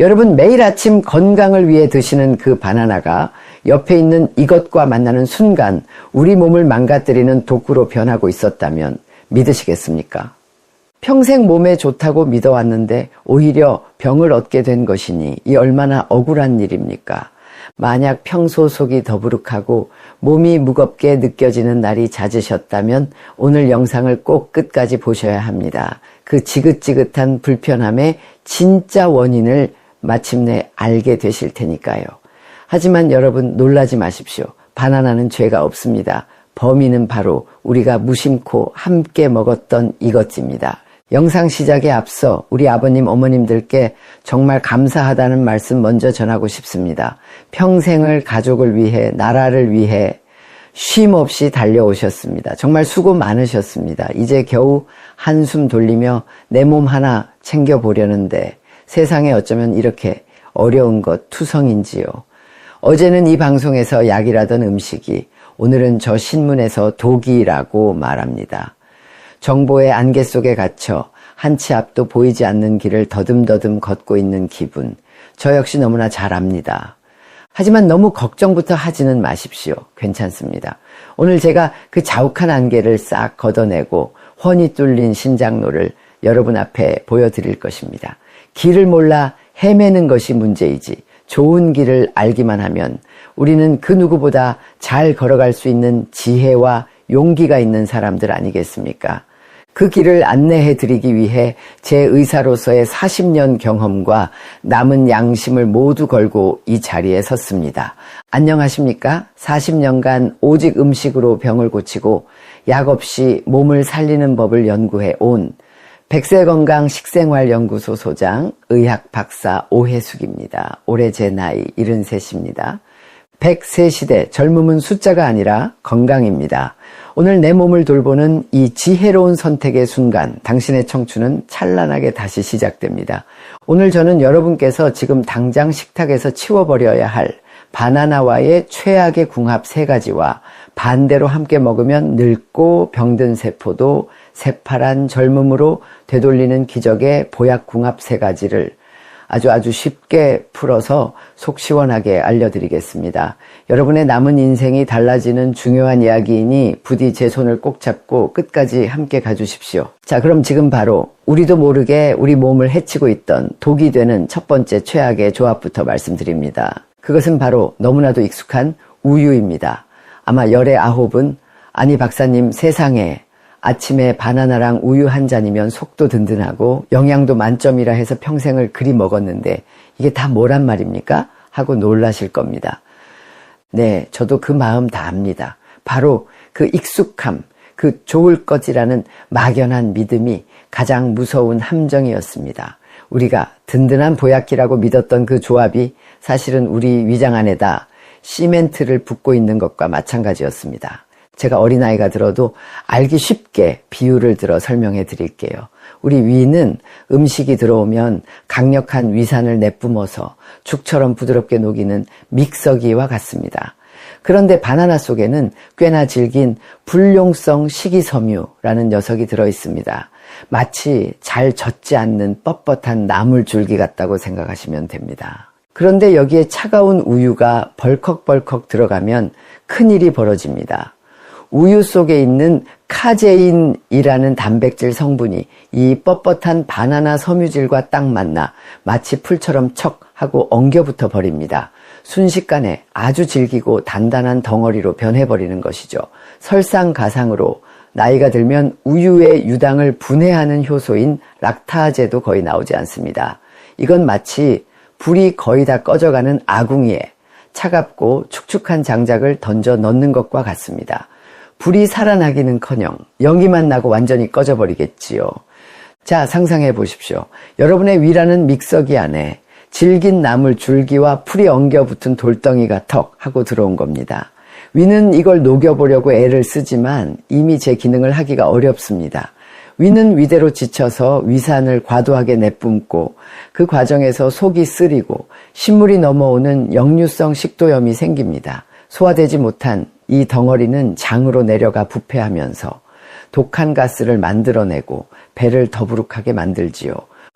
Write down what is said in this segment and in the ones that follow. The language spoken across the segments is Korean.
여러분, 매일 아침 건강을 위해 드시는 그 바나나가 옆에 있는 이것과 만나는 순간 우리 몸을 망가뜨리는 독구로 변하고 있었다면 믿으시겠습니까? 평생 몸에 좋다고 믿어왔는데 오히려 병을 얻게 된 것이니 이 얼마나 억울한 일입니까? 만약 평소 속이 더부룩하고 몸이 무겁게 느껴지는 날이 잦으셨다면 오늘 영상을 꼭 끝까지 보셔야 합니다. 그 지긋지긋한 불편함의 진짜 원인을 마침내 알게 되실 테니까요. 하지만 여러분, 놀라지 마십시오. 바나나는 죄가 없습니다. 범인은 바로 우리가 무심코 함께 먹었던 이것입니다. 영상 시작에 앞서 우리 아버님, 어머님들께 정말 감사하다는 말씀 먼저 전하고 싶습니다. 평생을 가족을 위해, 나라를 위해 쉼 없이 달려오셨습니다. 정말 수고 많으셨습니다. 이제 겨우 한숨 돌리며 내 몸 하나 챙겨보려는데 세상에 어쩌면 이렇게 어려운 것 투성인지요. 어제는 이 방송에서 약이라던 음식이 오늘은 저 신문에서 독이라고 말합니다. 정보의 안개 속에 갇혀 한 치 앞도 보이지 않는 길을 더듬더듬 걷고 있는 기분. 저 역시 너무나 잘 압니다. 하지만 너무 걱정부터 하지는 마십시오. 괜찮습니다. 오늘 제가 그 자욱한 안개를 싹 걷어내고 훤히 뚫린 신장로를 여러분 앞에 보여드릴 것입니다. 길을 몰라 헤매는 것이 문제이지 좋은 길을 알기만 하면 우리는 그 누구보다 잘 걸어갈 수 있는 지혜와 용기가 있는 사람들 아니겠습니까? 그 길을 안내해 드리기 위해 제 의사로서의 40년 경험과 남은 양심을 모두 걸고 이 자리에 섰습니다. 안녕하십니까? 40년간 오직 음식으로 병을 고치고 약 없이 몸을 살리는 법을 연구해 온 백세건강 식생활연구소 소장 의학 박사 오혜숙입니다. 올해 제 나이 73입니다. 100세 시대, 젊음은 숫자가 아니라 건강입니다. 오늘 내 몸을 돌보는 이 지혜로운 선택의 순간, 당신의 청춘은 찬란하게 다시 시작됩니다. 오늘 저는 여러분께서 지금 당장 식탁에서 치워버려야 할 바나나와의 최악의 궁합 3가지와 반대로 함께 먹으면 늙고 병든 세포도 새파란 젊음으로 되돌리는 기적의 보약 궁합 3가지를 아주 쉽게 풀어서 속 시원하게 알려드리겠습니다. 여러분의 남은 인생이 달라지는 중요한 이야기이니 부디 제 손을 꼭 잡고 끝까지 함께 가주십시오. 자, 그럼 지금 바로 우리도 모르게 우리 몸을 해치고 있던 독이 되는 첫 번째 최악의 조합부터 말씀드립니다. 그것은 바로 너무나도 익숙한 우유입니다. 아마 열의 9은 아니 박사님, 세상에 아침에 바나나랑 우유 한 잔이면 속도 든든하고 영양도 만점이라 해서 평생을 그리 먹었는데 이게 다 뭐란 말입니까? 하고 놀라실 겁니다. 네, 저도 그 마음 다 압니다. 바로 그 익숙함, 그 좋을 것이라는 막연한 믿음이 가장 무서운 함정이었습니다. 우리가 든든한 보약기라고 믿었던 그 조합이 사실은 우리 위장 안에다 시멘트를 붓고 있는 것과 마찬가지였습니다. 제가 어린아이가 들어도 알기 쉽게 비유를 들어 설명해 드릴게요. 우리 위는 음식이 들어오면 강력한 위산을 내뿜어서 죽처럼 부드럽게 녹이는 믹서기와 같습니다. 그런데 바나나 속에는 꽤나 질긴 불용성 식이섬유라는 녀석이 들어있습니다. 마치 잘 젖지 않는 뻣뻣한 나물줄기 같다고 생각하시면 됩니다. 그런데 여기에 차가운 우유가 벌컥벌컥 들어가면 큰일이 벌어집니다. 우유 속에 있는 카제인이라는 단백질 성분이 이 뻣뻣한 바나나 섬유질과 딱 만나 마치 풀처럼 척 하고 엉겨붙어 버립니다. 순식간에 아주 질기고 단단한 덩어리로 변해버리는 것이죠. 설상가상으로 나이가 들면 우유의 유당을 분해하는 효소인 락타제도 거의 나오지 않습니다. 이건 마치 불이 거의 다 꺼져가는 아궁이에 차갑고 축축한 장작을 던져 넣는 것과 같습니다. 불이 살아나기는커녕 연기만 나고 완전히 꺼져버리겠지요. 자, 상상해 보십시오. 여러분의 위라는 믹서기 안에 질긴 나물 줄기와 풀이 엉겨붙은 돌덩이가 턱 하고 들어온 겁니다. 위는 이걸 녹여보려고 애를 쓰지만 이미 제 기능을 하기가 어렵습니다. 위는 위대로 지쳐서 위산을 과도하게 내뿜고 그 과정에서 속이 쓰리고 신물이 넘어오는 역류성 식도염이 생깁니다. 소화되지 못한 이 덩어리는 장으로 내려가 부패하면서 독한 가스를 만들어내고 배를 더부룩하게 만들지요.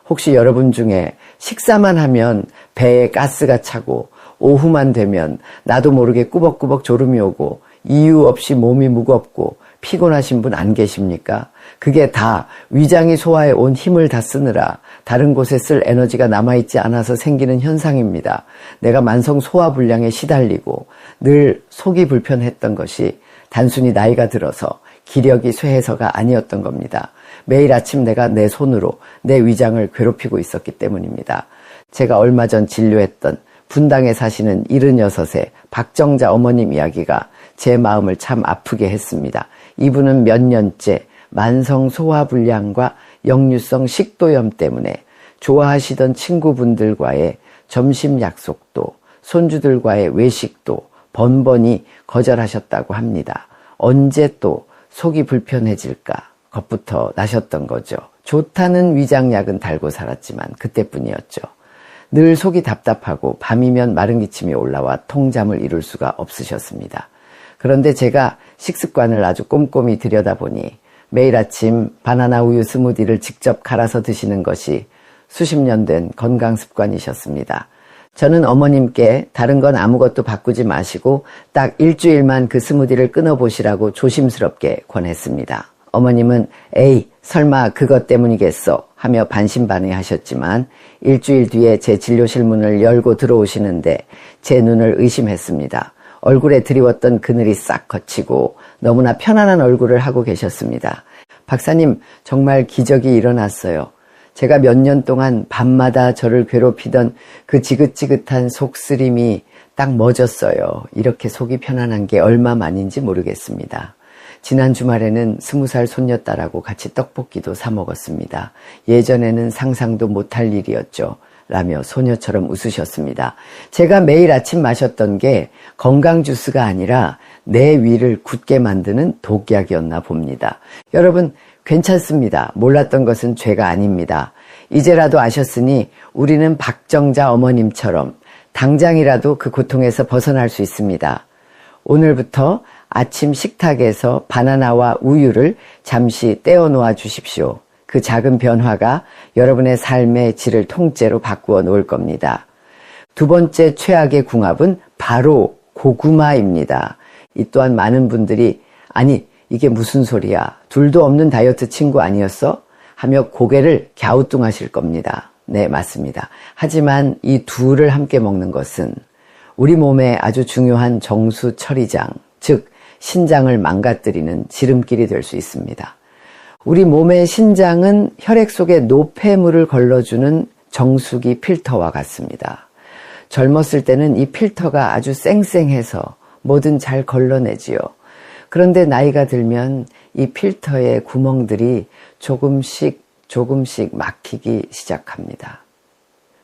혹시 여러분 중에 식사만 하면 배에 가스가 차고 오후만 되면 나도 모르게 꾸벅꾸벅 졸음이 오고 이유 없이 몸이 무겁고 피곤하신 분 안 계십니까? 그게 다 위장이 소화해 온 힘을 다 쓰느라 다른 곳에 쓸 에너지가 남아있지 않아서 생기는 현상입니다. 내가 만성 소화불량에 시달리고 늘 속이 불편했던 것이 단순히 나이가 들어서 기력이 쇠해서가 아니었던 겁니다. 매일 아침 내가 내 손으로 내 위장을 괴롭히고 있었기 때문입니다. 제가 얼마 전 진료했던 분당에 사시는 76세 박정자 어머님 이야기가 제 마음을 참 아프게 했습니다. 이분은 몇 년째 만성 소화불량과 역류성 식도염 때문에 좋아하시던 친구분들과의 점심 약속도 손주들과의 외식도 번번이 거절하셨다고 합니다. 언제 또 속이 불편해질까 겁부터 나셨던 거죠. 좋다는 위장약은 달고 살았지만 그때뿐이었죠. 늘 속이 답답하고 밤이면 마른 기침이 올라와 통잠을 이룰 수가 없으셨습니다. 그런데 제가 식습관을 아주 꼼꼼히 들여다보니 매일 아침 바나나 우유 스무디를 직접 갈아서 드시는 것이 수십 년 된 건강 습관이셨습니다. 저는 어머님께 다른 건 아무것도 바꾸지 마시고 딱 일주일만 그 스무디를 끊어보시라고 조심스럽게 권했습니다. 어머님은 에이 설마 그것 때문이겠어 하며 반신반의하셨지만 일주일 뒤에 제 진료실 문을 열고 들어오시는데 제 눈을 의심했습니다. 얼굴에 드리웠던 그늘이 싹 걷히고 너무나 편안한 얼굴을 하고 계셨습니다. 박사님, 정말 기적이 일어났어요. 제가 몇 년 동안 밤마다 저를 괴롭히던 그 지긋지긋한 속쓰림이 딱 멎었어요. 이렇게 속이 편안한 게 얼마만인지 모르겠습니다. 지난 주말에는 20살 손녀딸하고 같이 떡볶이도 사 먹었습니다. 예전에는 상상도 못할 일이었죠. 라며 소녀처럼 웃으셨습니다. 제가 매일 아침 마셨던 게 건강 주스가 아니라 내 위를 굳게 만드는 독약이었나 봅니다. 여러분 괜찮습니다. 몰랐던 것은 죄가 아닙니다. 이제라도 아셨으니 우리는 박정자 어머님처럼 당장이라도 그 고통에서 벗어날 수 있습니다. 오늘부터 아침 식탁에서 바나나와 우유를 잠시 떼어 놓아 주십시오. 그 작은 변화가 여러분의 삶의 질을 통째로 바꾸어 놓을 겁니다. 두 번째 최악의 궁합은 바로 고구마입니다. 이 또한 많은 분들이 아니 이게 무슨 소리야? 둘도 없는 다이어트 친구 아니었어? 하며 고개를 갸우뚱하실 겁니다. 네, 맞습니다. 하지만 이 둘을 함께 먹는 것은 우리 몸에 아주 중요한 정수 처리장, 즉 신장을 망가뜨리는 지름길이 될 수 있습니다. 우리 몸의 신장은 혈액 속에 노폐물을 걸러주는 정수기 필터와 같습니다. 젊었을 때는 이 필터가 아주 쌩쌩해서 뭐든 잘 걸러내지요. 그런데 나이가 들면 이 필터의 구멍들이 조금씩 막히기 시작합니다.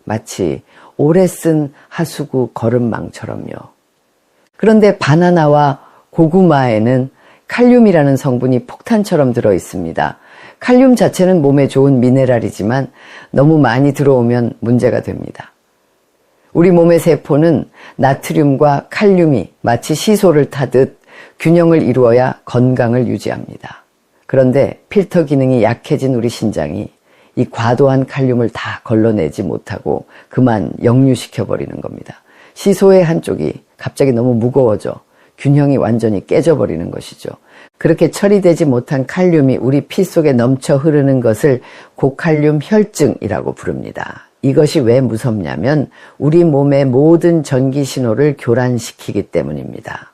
마치 오래 쓴 하수구 거름망처럼요. 그런데 바나나와 고구마에는 칼륨이라는 성분이 폭탄처럼 들어 있습니다. 칼륨 자체는 몸에 좋은 미네랄이지만 너무 많이 들어오면 문제가 됩니다. 우리 몸의 세포는 나트륨과 칼륨이 마치 시소를 타듯 균형을 이루어야 건강을 유지합니다. 그런데 필터 기능이 약해진 우리 신장이 이 과도한 칼륨을 다 걸러내지 못하고 그만 역류시켜버리는 겁니다. 시소의 한쪽이 갑자기 너무 무거워져 균형이 완전히 깨져버리는 것이죠. 그렇게 처리되지 못한 칼륨이 우리 피 속에 넘쳐 흐르는 것을 고칼륨 혈증이라고 부릅니다. 이것이 왜 무섭냐면 우리 몸의 모든 전기 신호를 교란시키기 때문입니다.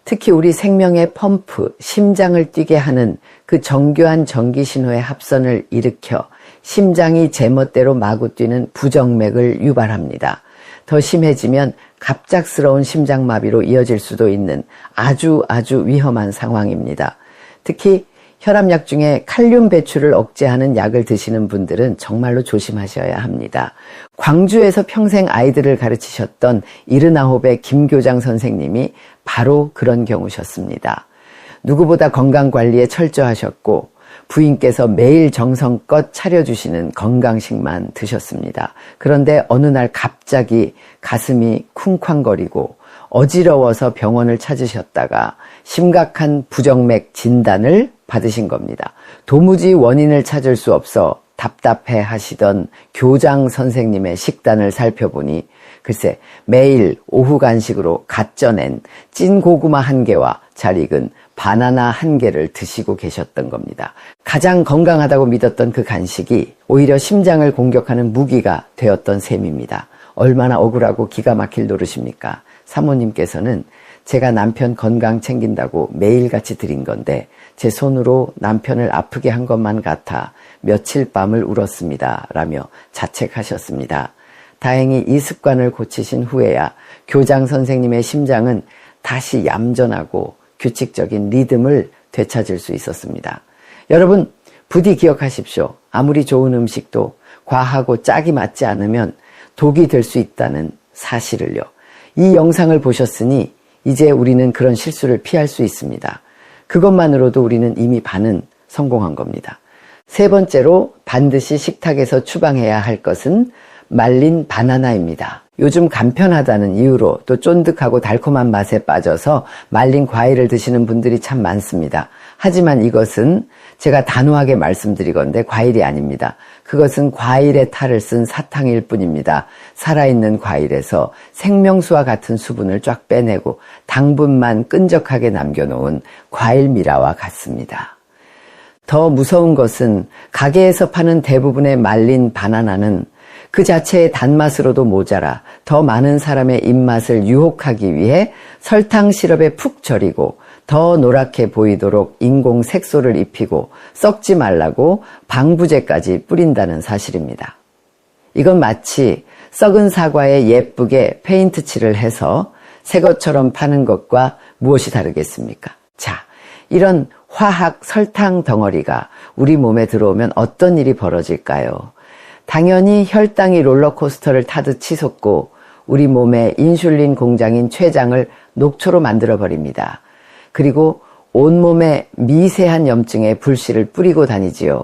특히 우리 생명의 펌프, 심장을 뛰게 하는 그 정교한 전기 신호의 합선을 일으켜 심장이 제멋대로 마구 뛰는 부정맥을 유발합니다. 더 심해지면 갑작스러운 심장마비로 이어질 수도 있는 아주 위험한 상황입니다. 특히 혈압약 중에 칼륨 배출을 억제하는 약을 드시는 분들은 정말로 조심하셔야 합니다. 광주에서 평생 아이들을 가르치셨던 79의 김교장 선생님이 바로 그런 경우셨습니다. 누구보다 건강관리에 철저하셨고 부인께서 매일 정성껏 차려주시는 건강식만 드셨습니다. 그런데 어느 날 갑자기 가슴이 쿵쾅거리고 어지러워서 병원을 찾으셨다가 심각한 부정맥 진단을 받으신 겁니다. 도무지 원인을 찾을 수 없어 답답해 하시던 교장 선생님의 식단을 살펴보니 글쎄 매일 오후 간식으로 갓 쪄낸 찐 고구마 1개와 잘 익은 바나나 1개를 드시고 계셨던 겁니다. 가장 건강하다고 믿었던 그 간식이 오히려 심장을 공격하는 무기가 되었던 셈입니다. 얼마나 억울하고 기가 막힐 노릇입니까? 사모님께서는 제가 남편 건강 챙긴다고 매일같이 드린 건데 제 손으로 남편을 아프게 한 것만 같아 며칠 밤을 울었습니다. 라며 자책하셨습니다. 다행히 이 습관을 고치신 후에야 교장 선생님의 심장은 다시 얌전하고 규칙적인 리듬을 되찾을 수 있었습니다. 여러분, 부디 기억하십시오. 아무리 좋은 음식도 과하고 짝이 맞지 않으면 독이 될 수 있다는 사실을요. 이 영상을 보셨으니 이제 우리는 그런 실수를 피할 수 있습니다. 그것만으로도 우리는 이미 반은 성공한 겁니다. 세 번째로 반드시 식탁에서 추방해야 할 것은 말린 바나나입니다. 요즘 간편하다는 이유로 또 쫀득하고 달콤한 맛에 빠져서 말린 과일을 드시는 분들이 참 많습니다. 하지만 이것은 제가 단호하게 말씀드리건대 과일이 아닙니다. 그것은 과일의 탈을 쓴 사탕일 뿐입니다. 살아있는 과일에서 생명수와 같은 수분을 쫙 빼내고 당분만 끈적하게 남겨놓은 과일 미라와 같습니다. 더 무서운 것은 가게에서 파는 대부분의 말린 바나나는 그 자체의 단맛으로도 모자라 더 많은 사람의 입맛을 유혹하기 위해 설탕 시럽에 푹 절이고 더 노랗게 보이도록 인공 색소를 입히고 썩지 말라고 방부제까지 뿌린다는 사실입니다. 이건 마치 썩은 사과에 예쁘게 페인트 칠을 해서 새 것처럼 파는 것과 무엇이 다르겠습니까? 자, 이런 화학 설탕 덩어리가 우리 몸에 들어오면 어떤 일이 벌어질까요? 당연히 혈당이 롤러코스터를 타듯 치솟고 우리 몸의 인슐린 공장인 췌장을 녹초로 만들어버립니다. 그리고 온몸에 미세한 염증에 불씨를 뿌리고 다니지요.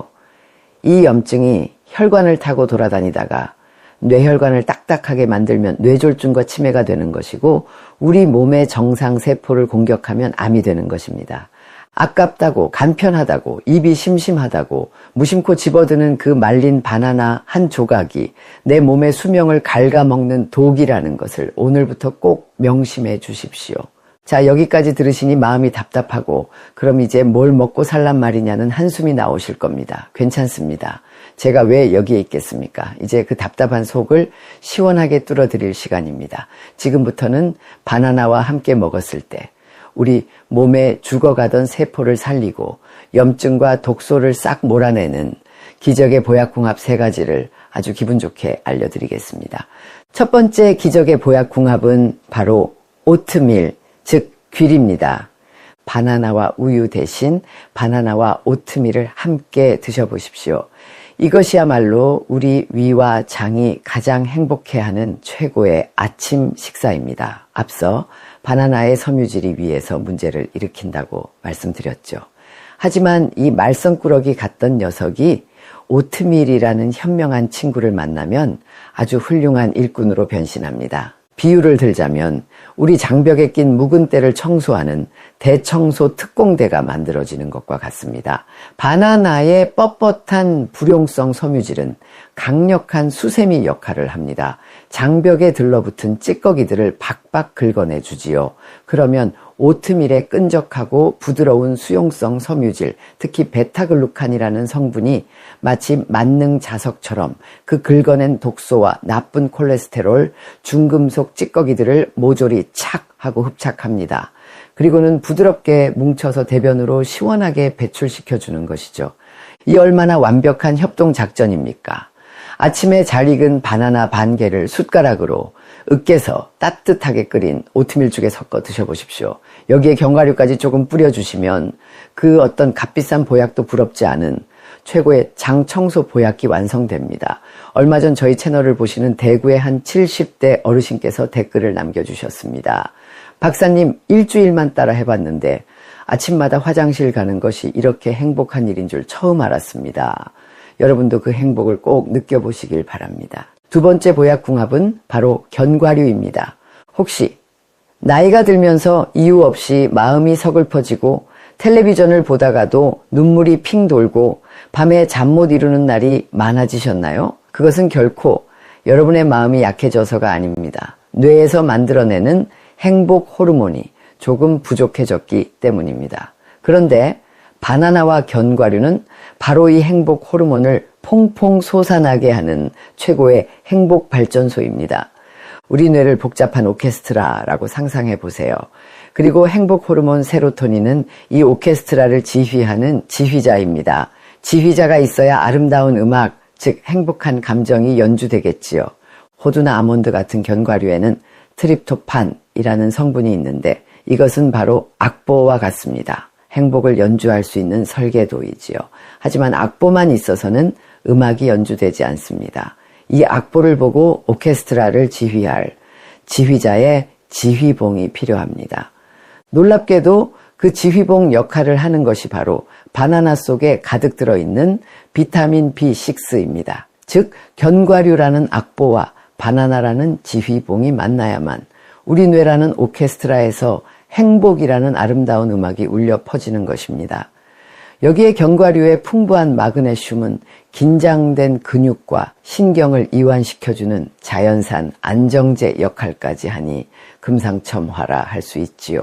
이 염증이 혈관을 타고 돌아다니다가 뇌혈관을 딱딱하게 만들면 뇌졸중과 치매가 되는 것이고 우리 몸의 정상세포를 공격하면 암이 되는 것입니다. 아깝다고 간편하다고 입이 심심하다고 무심코 집어드는 그 말린 바나나 한 조각이 내 몸의 수명을 갉아먹는 독이라는 것을 오늘부터 꼭 명심해 주십시오. 자, 여기까지 들으시니 마음이 답답하고 그럼 이제 뭘 먹고 살란 말이냐는 한숨이 나오실 겁니다. 괜찮습니다. 제가 왜 여기에 있겠습니까? 이제 그 답답한 속을 시원하게 뚫어드릴 시간입니다. 지금부터는 바나나와 함께 먹었을 때 우리 몸에 죽어가던 세포를 살리고 염증과 독소를 싹 몰아내는 기적의 보약궁합 3가지를 아주 기분 좋게 알려드리겠습니다. 첫 번째 기적의 보약궁합은 바로 오트밀, 즉 귤입니다. 바나나와 우유 대신 바나나와 오트밀을 함께 드셔보십시오. 이것이야말로 우리 위와 장이 가장 행복해하는 최고의 아침 식사입니다. 앞서 바나나의 섬유질이 위에서 문제를 일으킨다고 말씀드렸죠. 하지만 이 말썽꾸러기 같던 녀석이 오트밀이라는 현명한 친구를 만나면 아주 훌륭한 일꾼으로 변신합니다. 비유를 들자면 우리 장벽에 낀 묵은 때를 청소하는 대청소 특공대가 만들어지는 것과 같습니다. 바나나의 뻣뻣한 불용성 섬유질은 강력한 수세미 역할을 합니다. 장벽에 들러붙은 찌꺼기들을 박박 긁어내 주지요. 그러면 오트밀의 끈적하고 부드러운 수용성 섬유질, 특히 베타글루칸이라는 성분이 마치 만능 자석처럼 그 긁어낸 독소와 나쁜 콜레스테롤, 중금속 찌꺼기들을 모조리 착 하고 흡착합니다. 그리고는 부드럽게 뭉쳐서 대변으로 시원하게 배출시켜 주는 것이죠. 이 얼마나 완벽한 협동 작전입니까? 아침에 잘 익은 바나나 반 개를 숟가락으로 으깨서 따뜻하게 끓인 오트밀죽에 섞어 드셔보십시오. 여기에 견과류까지 조금 뿌려주시면 그 어떤 값비싼 보약도 부럽지 않은 최고의 장청소 보약이 완성됩니다. 얼마 전 저희 채널을 보시는 대구의 한 70대 어르신께서 댓글을 남겨주셨습니다. 박사님, 일주일만 따라 해봤는데 아침마다 화장실 가는 것이 이렇게 행복한 일인 줄 처음 알았습니다. 여러분도 그 행복을 꼭 느껴보시길 바랍니다. 두 번째 보약궁합은 바로 견과류입니다. 혹시 나이가 들면서 이유 없이 마음이 서글퍼지고 텔레비전을 보다가도 눈물이 핑 돌고 밤에 잠 못 이루는 날이 많아지셨나요? 그것은 결코 여러분의 마음이 약해져서가 아닙니다. 뇌에서 만들어내는 행복 호르몬이 조금 부족해졌기 때문입니다. 그런데 바나나와 견과류는 바로 이 행복 호르몬을 퐁퐁 솟아나게 하는 최고의 행복 발전소입니다. 우리 뇌를 복잡한 오케스트라라고 상상해 보세요. 그리고 행복 호르몬 세로토닌은 이 오케스트라를 지휘하는 지휘자입니다. 지휘자가 있어야 아름다운 음악, 즉 행복한 감정이 연주되겠지요. 호두나 아몬드 같은 견과류에는 트립토판이라는 성분이 있는데 이것은 바로 악보와 같습니다. 행복을 연주할 수 있는 설계도이지요. 하지만 악보만 있어서는 음악이 연주되지 않습니다. 이 악보를 보고 오케스트라를 지휘할 지휘자의 지휘봉이 필요합니다. 놀랍게도 그 지휘봉 역할을 하는 것이 바로 바나나 속에 가득 들어있는 비타민 B6입니다. 즉 견과류라는 악보와 바나나라는 지휘봉이 만나야만 우리 뇌라는 오케스트라에서 행복이라는 아름다운 음악이 울려 퍼지는 것입니다. 여기에 견과류의 풍부한 마그네슘은 긴장된 근육과 신경을 이완시켜주는 자연산 안정제 역할까지 하니 금상첨화라 할 수 있지요.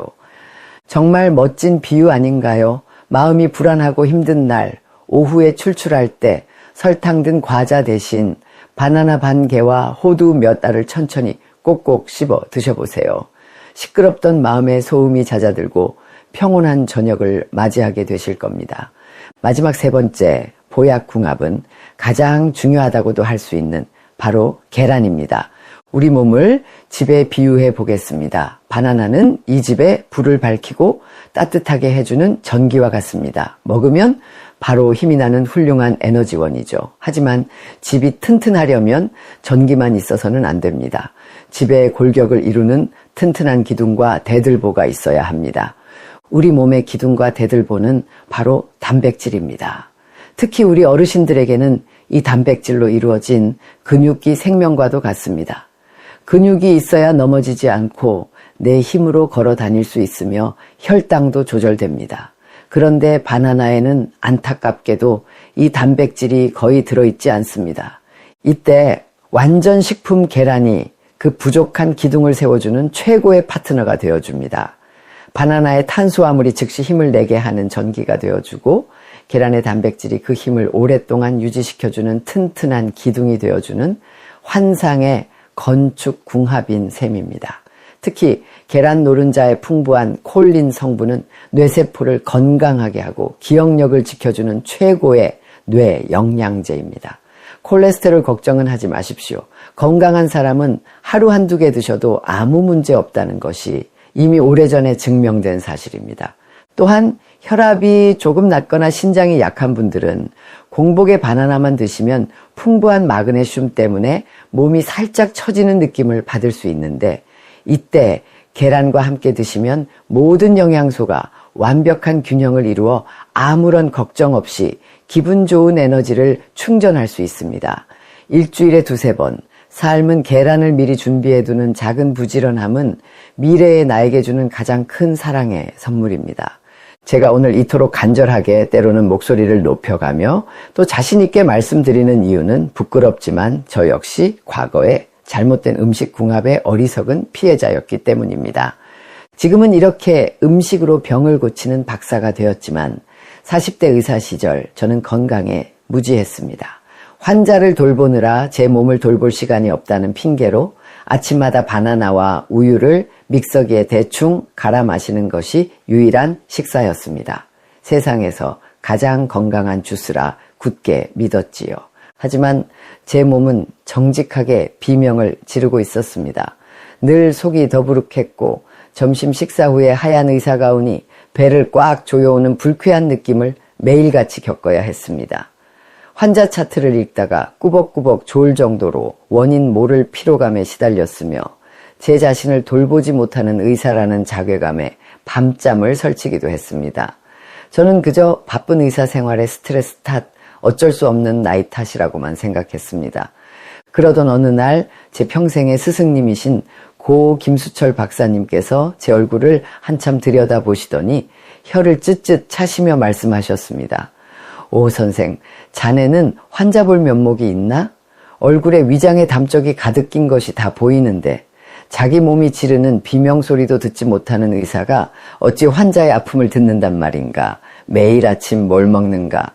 정말 멋진 비유 아닌가요? 마음이 불안하고 힘든 날, 오후에 출출할 때 설탕 든 과자 대신 바나나 반 개와 호두 몇 알을 천천히 꼭꼭 씹어 드셔보세요. 시끄럽던 마음의 소음이 잦아들고 평온한 저녁을 맞이하게 되실 겁니다. 마지막 세 번째 보약궁합은 가장 중요하다고도 할 수 있는 바로 계란입니다. 우리 몸을 집에 비유해 보겠습니다. 바나나는 이 집에 불을 밝히고 따뜻하게 해주는 전기와 같습니다. 먹으면 바로 힘이 나는 훌륭한 에너지원이죠. 하지만 집이 튼튼하려면 전기만 있어서는 안 됩니다. 집의 골격을 이루는 튼튼한 기둥과 대들보가 있어야 합니다. 우리 몸의 기둥과 대들보는 바로 단백질입니다. 특히 우리 어르신들에게는 이 단백질로 이루어진 근육기 생명과도 같습니다. 근육이 있어야 넘어지지 않고 내 힘으로 걸어 다닐 수 있으며 혈당도 조절됩니다. 그런데 바나나에는 안타깝게도 이 단백질이 거의 들어있지 않습니다. 이때 완전 식품 계란이 그 부족한 기둥을 세워주는 최고의 파트너가 되어줍니다. 바나나의 탄수화물이 즉시 힘을 내게 하는 전기가 되어주고 계란의 단백질이 그 힘을 오랫동안 유지시켜주는 튼튼한 기둥이 되어주는 환상의 건축 궁합인 셈입니다. 특히 계란 노른자의 풍부한 콜린 성분은 뇌세포를 건강하게 하고 기억력을 지켜주는 최고의 뇌 영양제입니다. 콜레스테롤 걱정은 하지 마십시오. 건강한 사람은 하루 한두 개 드셔도 아무 문제 없다는 것이 이미 오래전에 증명된 사실입니다. 또한 혈압이 조금 낮거나 신장이 약한 분들은 공복에 바나나만 드시면 풍부한 마그네슘 때문에 몸이 살짝 처지는 느낌을 받을 수 있는데 이때 계란과 함께 드시면 모든 영양소가 완벽한 균형을 이루어 아무런 걱정 없이 기분 좋은 에너지를 충전할 수 있습니다. 일주일에 2-3번 삶은 계란을 미리 준비해두는 작은 부지런함은 미래의 나에게 주는 가장 큰 사랑의 선물입니다. 제가 오늘 이토록 간절하게 때로는 목소리를 높여가며 또 자신 있게 말씀드리는 이유는 부끄럽지만 저 역시 과거에 잘못된 음식 궁합의 어리석은 피해자였기 때문입니다. 지금은 이렇게 음식으로 병을 고치는 박사가 되었지만 40대 의사 시절 저는 건강에 무지했습니다. 환자를 돌보느라 제 몸을 돌볼 시간이 없다는 핑계로 아침마다 바나나와 우유를 믹서기에 대충 갈아 마시는 것이 유일한 식사였습니다. 세상에서 가장 건강한 주스라 굳게 믿었지요. 하지만 제 몸은 정직하게 비명을 지르고 있었습니다. 늘 속이 더부룩했고 점심 식사 후에 하얀 의사가운이 배를 꽉 조여오는 불쾌한 느낌을 매일같이 겪어야 했습니다. 환자 차트를 읽다가 꾸벅꾸벅 졸 정도로 원인 모를 피로감에 시달렸으며 제 자신을 돌보지 못하는 의사라는 자괴감에 밤잠을 설치기도 했습니다. 저는 그저 바쁜 의사 생활의 스트레스 탓, 어쩔 수 없는 나이 탓이라고만 생각했습니다. 그러던 어느 날 제 평생의 스승님이신 고 김수철 박사님께서 제 얼굴을 한참 들여다보시더니 혀를 쯧쯧 차시며 말씀하셨습니다. 오 선생, 자네는 환자 볼 면목이 있나? 얼굴에 위장의 담쪽이 가득 낀 것이 다 보이는데 자기 몸이 지르는 비명소리도 듣지 못하는 의사가 어찌 환자의 아픔을 듣는단 말인가? 매일 아침 뭘 먹는가?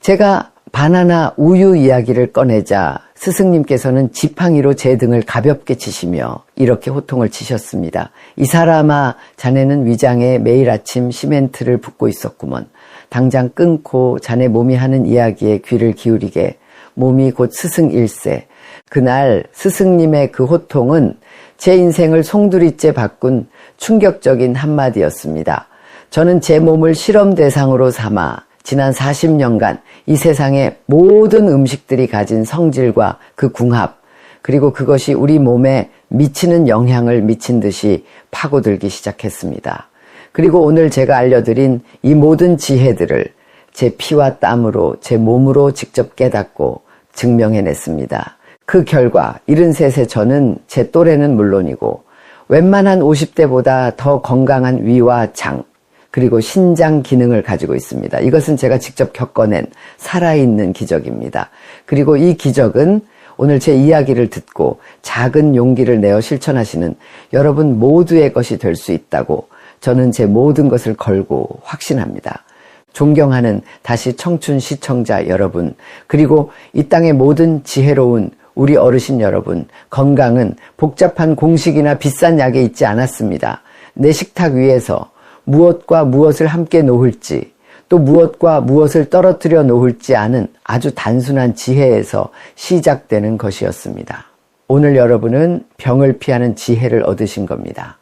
제가 바나나 우유 이야기를 꺼내자 스승님께서는 지팡이로 제 등을 가볍게 치시며 이렇게 호통을 치셨습니다. 이 사람아, 자네는 위장에 매일 아침 시멘트를 붓고 있었구먼. 당장 끊고 자네 몸이 하는 이야기에 귀를 기울이게. 몸이 곧 스승일세. 그날 스승님의 그 호통은 제 인생을 송두리째 바꾼 충격적인 한마디였습니다. 저는 제 몸을 실험 대상으로 삼아 지난 40년간 이 세상의 모든 음식들이 가진 성질과 그 궁합, 그리고 그것이 우리 몸에 미치는 영향을 미친 듯이 파고들기 시작했습니다. 그리고 오늘 제가 알려드린 이 모든 지혜들을 제 피와 땀으로 제 몸으로 직접 깨닫고 증명해냈습니다. 그 결과 73세 저는 제 또래는 물론이고 웬만한 50대보다 더 건강한 위와 장, 그리고 신장 기능을 가지고 있습니다. 이것은 제가 직접 겪어낸 살아있는 기적입니다. 그리고 이 기적은 오늘 제 이야기를 듣고 작은 용기를 내어 실천하시는 여러분 모두의 것이 될 수 있다고 저는 제 모든 것을 걸고 확신합니다. 존경하는 다시 청춘 시청자 여러분, 그리고 이 땅의 모든 지혜로운 우리 어르신 여러분, 건강은 복잡한 공식이나 비싼 약에 있지 않았습니다. 내 식탁 위에서 무엇과 무엇을 함께 놓을지, 또 무엇과 무엇을 떨어뜨려 놓을지 아는 아주 단순한 지혜에서 시작되는 것이었습니다. 오늘 여러분은 병을 피하는 지혜를 얻으신 겁니다.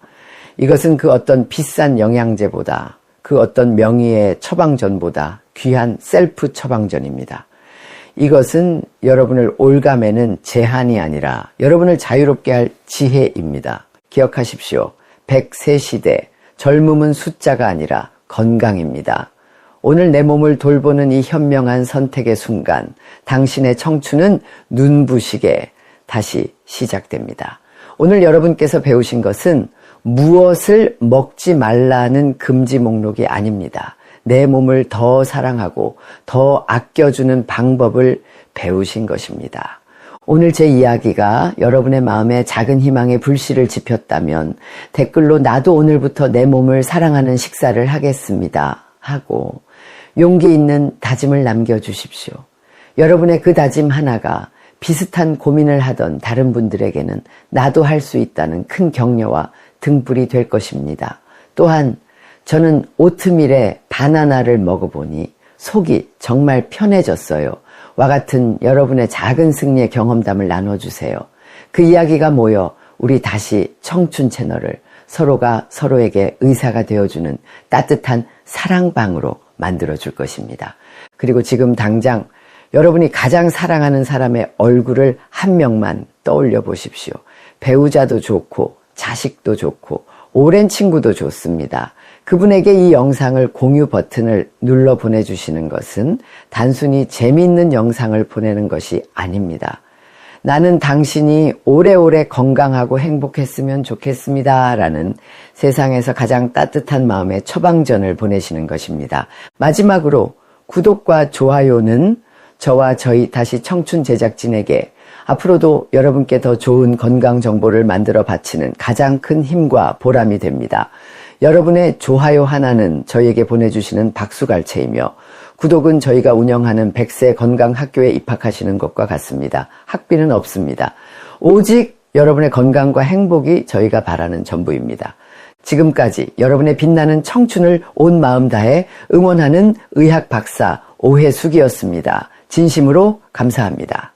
이것은 그 어떤 비싼 영양제보다, 그 어떤 명의의 처방전보다 귀한 셀프 처방전입니다. 이것은 여러분을 올가매는 제한이 아니라 여러분을 자유롭게 할 지혜입니다. 기억하십시오. 100세 시대, 젊음은 숫자가 아니라 건강입니다. 오늘 내 몸을 돌보는 이 현명한 선택의 순간, 당신의 청춘은 눈부시게 다시 시작됩니다. 오늘 여러분께서 배우신 것은 무엇을 먹지 말라는 금지 목록이 아닙니다. 내 몸을 더 사랑하고 더 아껴주는 방법을 배우신 것입니다. 오늘 제 이야기가 여러분의 마음에 작은 희망의 불씨를 지폈다면 댓글로 나도 오늘부터 내 몸을 사랑하는 식사를 하겠습니다 하고 용기 있는 다짐을 남겨주십시오. 여러분의 그 다짐 하나가 비슷한 고민을 하던 다른 분들에게는 나도 할 수 있다는 큰 격려와 등불이 될 것입니다. 또한 저는 오트밀에 바나나를 먹어보니 속이 정말 편해졌어요. 와 같은 여러분의 작은 승리의 경험담을 나눠주세요. 그 이야기가 모여 우리 다시 청춘 채널을 서로가 서로에게 의사가 되어주는 따뜻한 사랑방으로 만들어줄 것입니다. 그리고 지금 당장 여러분이 가장 사랑하는 사람의 얼굴을 한 명만 떠올려 보십시오. 배우자도 좋고 자식도 좋고 오랜 친구도 좋습니다. 그분에게 이 영상을 공유 버튼을 눌러 보내주시는 것은 단순히 재미있는 영상을 보내는 것이 아닙니다. 나는 당신이 오래오래 건강하고 행복했으면 좋겠습니다 라는 세상에서 가장 따뜻한 마음의 처방전을 보내시는 것입니다. 마지막으로 구독과 좋아요는 저와 저희 다시 청춘 제작진에게 앞으로도 여러분께 더 좋은 건강 정보를 만들어 바치는 가장 큰 힘과 보람이 됩니다. 여러분의 좋아요 하나는 저희에게 보내주시는 박수갈채이며 구독은 저희가 운영하는 100세 건강학교에 입학하시는 것과 같습니다. 학비는 없습니다. 오직 여러분의 건강과 행복이 저희가 바라는 전부입니다. 지금까지 여러분의 빛나는 청춘을 온 마음 다해 응원하는 의학 박사 오혜숙이었습니다. 진심으로 감사합니다.